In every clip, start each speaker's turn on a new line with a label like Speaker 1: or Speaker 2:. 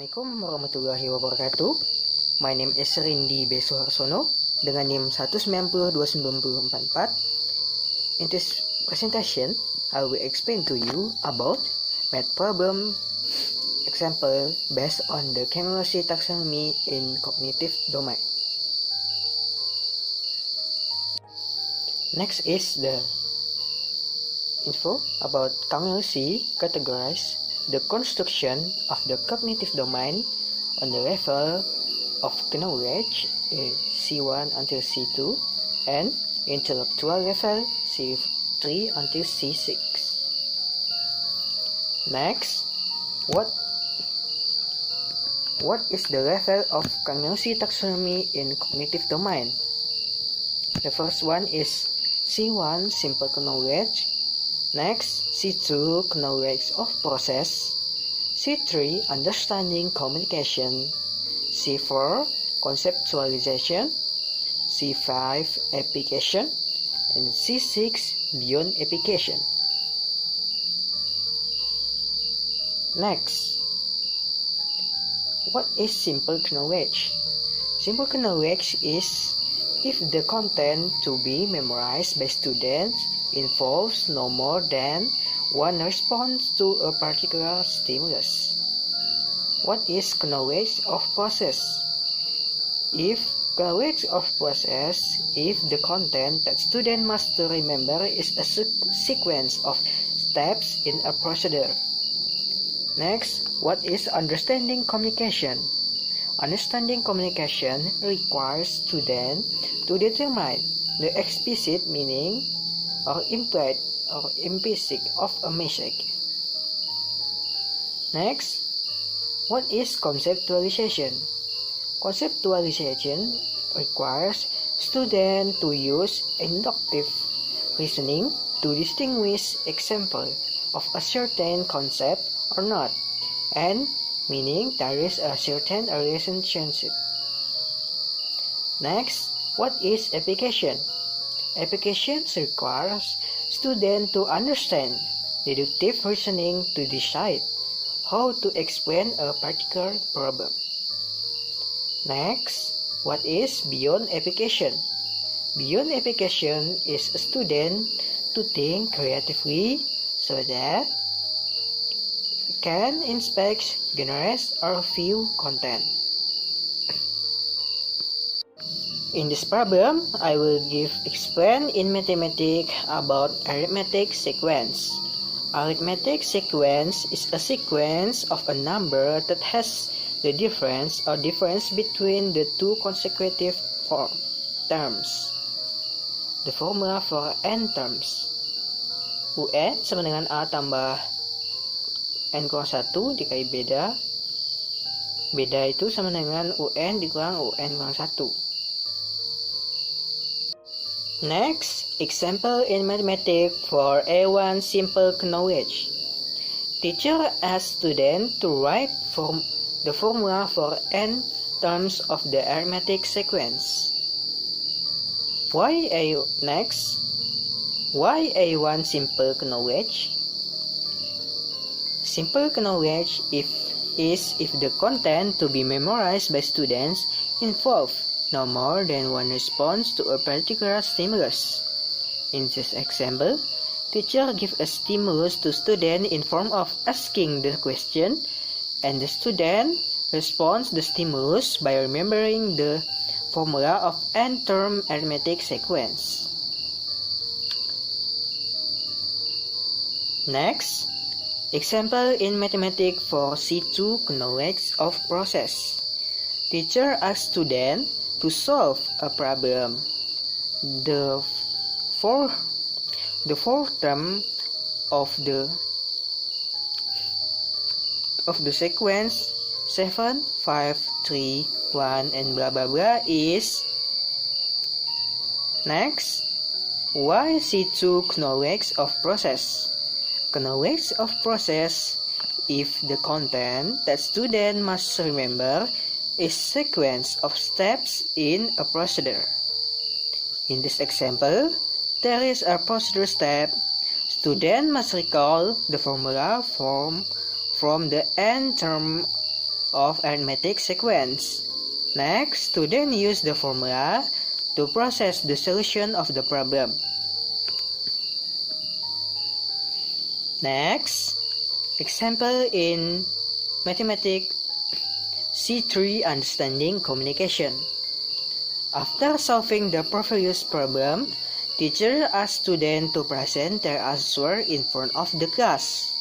Speaker 1: Assalamualaikum warahmatullahi wabarakatuh. My name is Rendy Suharsono dengan NIM 1902944. In this presentation, I will explain to you about math problem example based on the Cangelosi taxonomy in cognitive domain. Next is the info about Cangelosi categorize the construction of the cognitive domain on the level of knowledge C1 until C2 and intellectual level C3 until C6. Next, what is the level of Cangelosi taxonomy in cognitive domain? The first one is C1 simple knowledge. Next, C2 knowledge of process, C3 understanding communication, C4 conceptualization, C5 application, and C6 beyond application. Next, what is simple knowledge? Simple knowledge is if the content to be memorized by students involves no more than one response to a particular stimulus. What is knowledge of process? If knowledge of process, if the content that student must remember is a sequence of steps in a procedure. Next, what is understanding communication? Understanding communication requires student to determine the explicit meaning or implied or implicit of a message. Next, what is conceptualization? Conceptualization requires students to use inductive reasoning to distinguish example of a certain concept or not, and meaning there is a certain relationship. Next, what is application? Applications requires students to understand deductive reasoning to decide how to explain a particular problem. Next, what is beyond application? Beyond application is a student to think creatively so that can inspect, generate, or view content. In this problem, I will explain in mathematics about arithmetic sequence. Arithmetic sequence is a sequence of a number that has the difference between the two consecutive terms. The formula for n terms. UN sama dengan A tambah N kurang 1 dikali beda. Beda itu sama dengan UN dikurang UN kurang 1. Next, example in mathematics for A1 simple knowledge. Teacher asks student to write the formula for n terms of the arithmetic sequence. Next, why A1 simple knowledge? Simple knowledge is if the content to be memorized by students involve no more than one response to a particular stimulus. In this example, teacher gives a stimulus to student in form of asking the question, and the student responds the stimulus by remembering the formula of n-term arithmetic sequence. Next, example in mathematics for C2 knowledge of process. Teacher asks student to solve a problem. The fourth term of the sequence 7, 5, 3, 1 and blah blah blah is. Next, why C2 knowledge of process? Knowledge of process if the content that student must remember is sequence of steps in a procedure. In this example, there is a procedure step. Student must recall the formula from the n term of arithmetic sequence. Next, student use the formula to process the solution of the problem. Next, example in mathematics C3 understanding communication. After solving the previous problem, teacher asked students to present their answer in front of the class.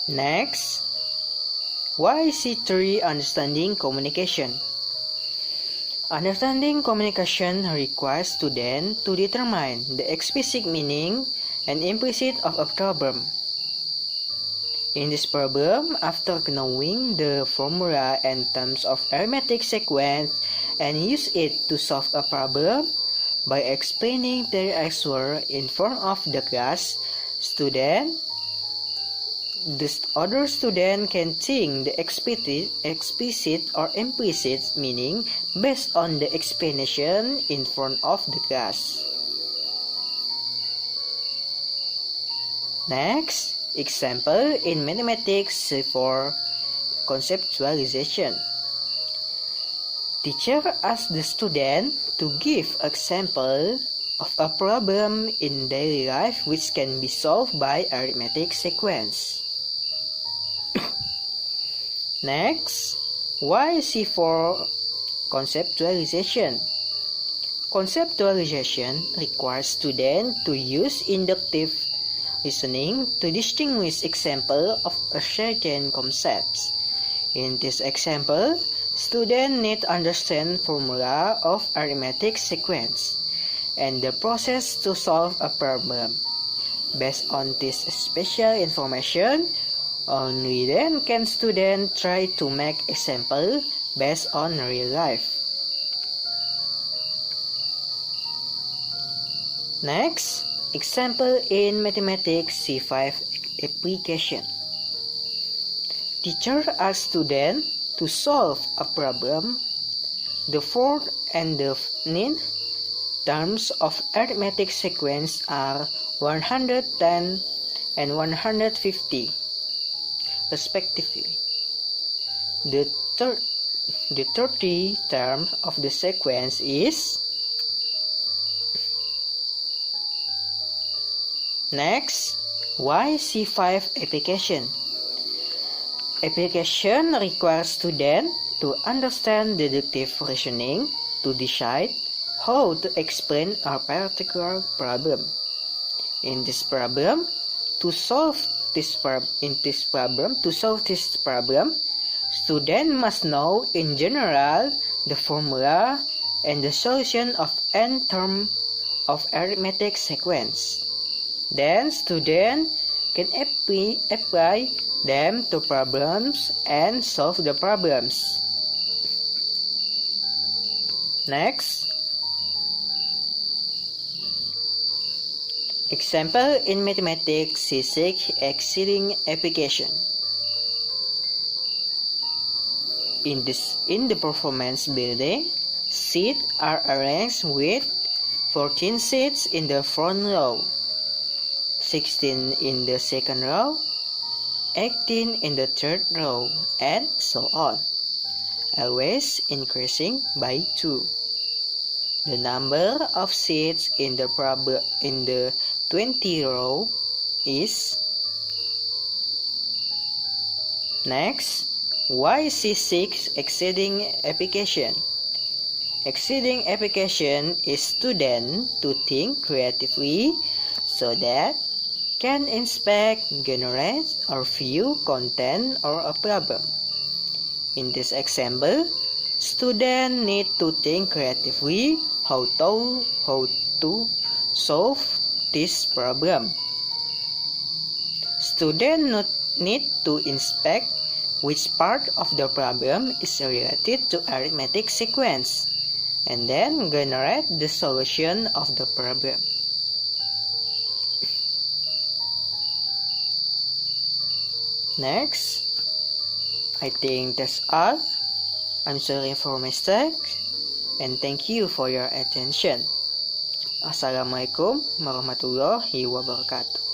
Speaker 1: Next, why C3 understanding communication? Understanding communication requires students to determine the explicit meaning and implicit of a problem. In this problem, after knowing the formula and terms of arithmetic sequence and use it to solve a problem, by explaining their answer in front of the class, the other student can think the explicit or implicit meaning based on the explanation in front of the class. Next, example in mathematics for conceptualization. Teacher asked the student to give example of a problem in daily life which can be solved by arithmetic sequence. Next, why C4 conceptualization? Conceptualization requires students to use inductive reasoning to distinguish example of a certain concepts. In this example, students need to understand formula of arithmetic sequence and the process to solve a problem. Based on this special information, only then can students try to make example based on real life. Next, example in mathematics C5 application. Teacher asks students to solve a problem. The fourth and the ninth terms of arithmetic sequence are 110 and 150 respectively. The 30th term of the sequence is. Next, why C5 application? Application requires students to understand deductive reasoning to decide how to explain a particular problem. In this problem, to solve this problem, students must know in general the formula and the solution of n term of arithmetic sequence. Then students can apply them to problems and solve the problems. Next, example in mathematics C6 exceeding application. In the performance building, seats are arranged with 14 seats in the front row, 16 in the second row, 18 in the third row, and so on, always increasing by 2. The number of seats in the 20 row is. Next, why C6 exceeding application? Exceeding application is students to think creatively so that can inspect, generate, or view content or a problem. In this example, students need to think creatively how to solve this problem. Students need to inspect which part of the problem is related to arithmetic sequence, and then generate the solution of the problem. Next, I think that's all. I'm sorry for mistake, and thank you for your attention. Assalamualaikum warahmatullahi wabarakatuh.